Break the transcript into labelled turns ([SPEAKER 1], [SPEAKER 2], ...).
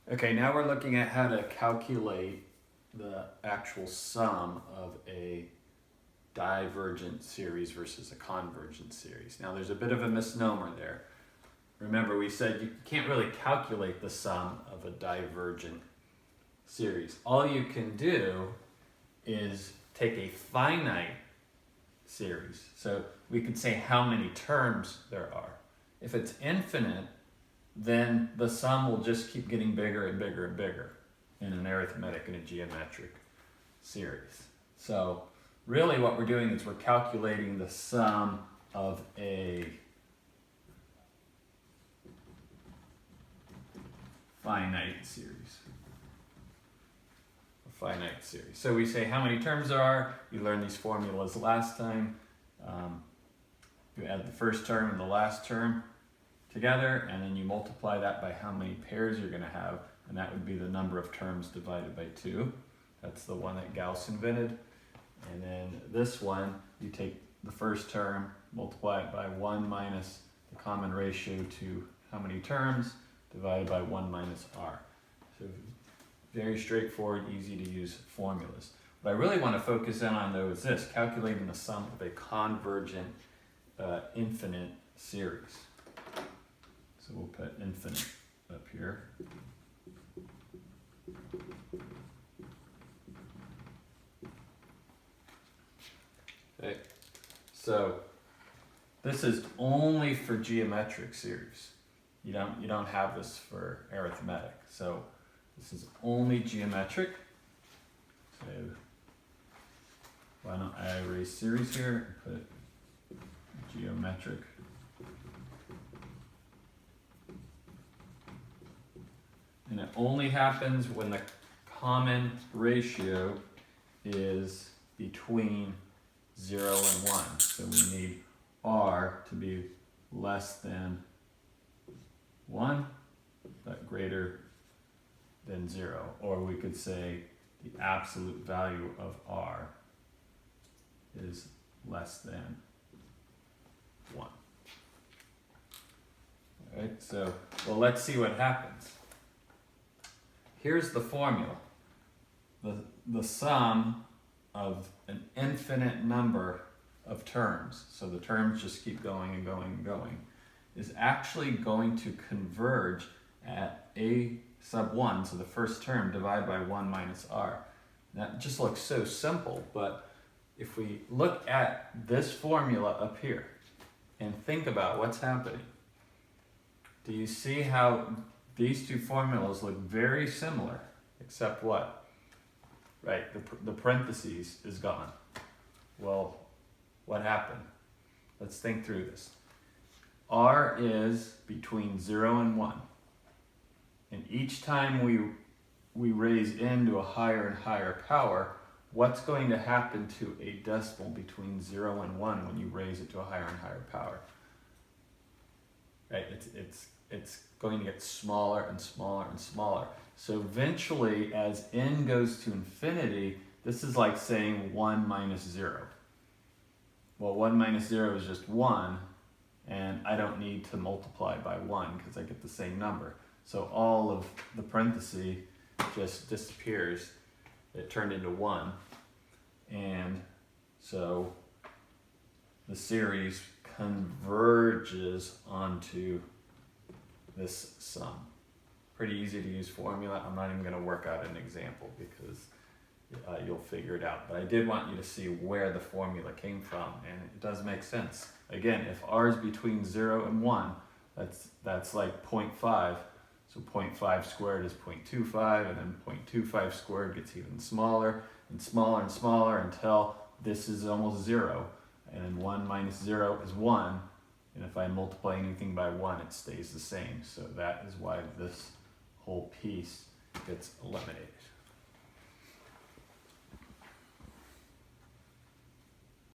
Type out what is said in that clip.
[SPEAKER 1] Okay, now we're looking at how to calculate the actual sum of a divergent series versus a convergent series. Now there's a bit of a misnomer there. Remember, we said you can't really calculate the sum of a divergent series. All you can do is take a finite series. So we could say how many terms there are. If it's infinite, then the sum will just keep getting bigger and bigger and bigger in an arithmetic and a geometric series. So really what we're doing is we're calculating the sum of a finite series. A finite series. So we say how many terms there are. You learned these formulas last time. You add the first term and the last term together, and then you multiply that by how many pairs you're going to have, and that would be the number of terms divided by 2. That's the one that Gauss invented. And then this one, you take the first term, multiply it by 1 minus the common ratio to how many terms, divided by 1 minus r. So very straightforward, easy to use formulas. What I really want to focus in on though is this, calculating the sum of a convergent infinite series. So we'll put infinite up here. Okay, so this is only for geometric series. You don't have this for arithmetic. So this is only geometric. So why don't I erase series here and put geometric. And it only happens when the common ratio is between 0 and 1. So we need r to be less than 1, but greater than 0. Or we could say the absolute value of r is less than 1. All right, so, well, let's see what happens. Here's the formula. The sum of an infinite number of terms, so the terms just keep going and going and going, is actually going to converge at a sub 1, so the first term divided by 1 minus r. That just looks so simple, but if we look at this formula up here and think about what's happening, do you see how these two formulas look very similar, except what? Right, the parentheses is gone. Well, what happened? Let's think through this. R is between 0 and 1. And each time we raise n to a higher and higher power, what's going to happen to a decimal between 0 and 1 when you raise it to a higher and higher power? Right, it's going to get smaller and smaller and smaller. So eventually, as n goes to infinity, this is like saying 1 minus 0. Well, 1 minus 0 is just 1, and I don't need to multiply by 1 because I get the same number. So all of the parenthesis just disappears. It turned into 1. And so the series converges onto this sum. Pretty easy to use formula. I'm not even going to work out an example because you'll figure it out. But I did want you to see where the formula came from, and it does make sense. Again, if r is between 0 and 1, that's like 0.5. So 0.5 squared is 0.25, and then 0.25 squared gets even smaller and smaller and smaller until this is almost 0. And then 1 minus 0 is 1. And if I multiply anything by 1, it stays the same. So that is why this whole piece gets eliminated.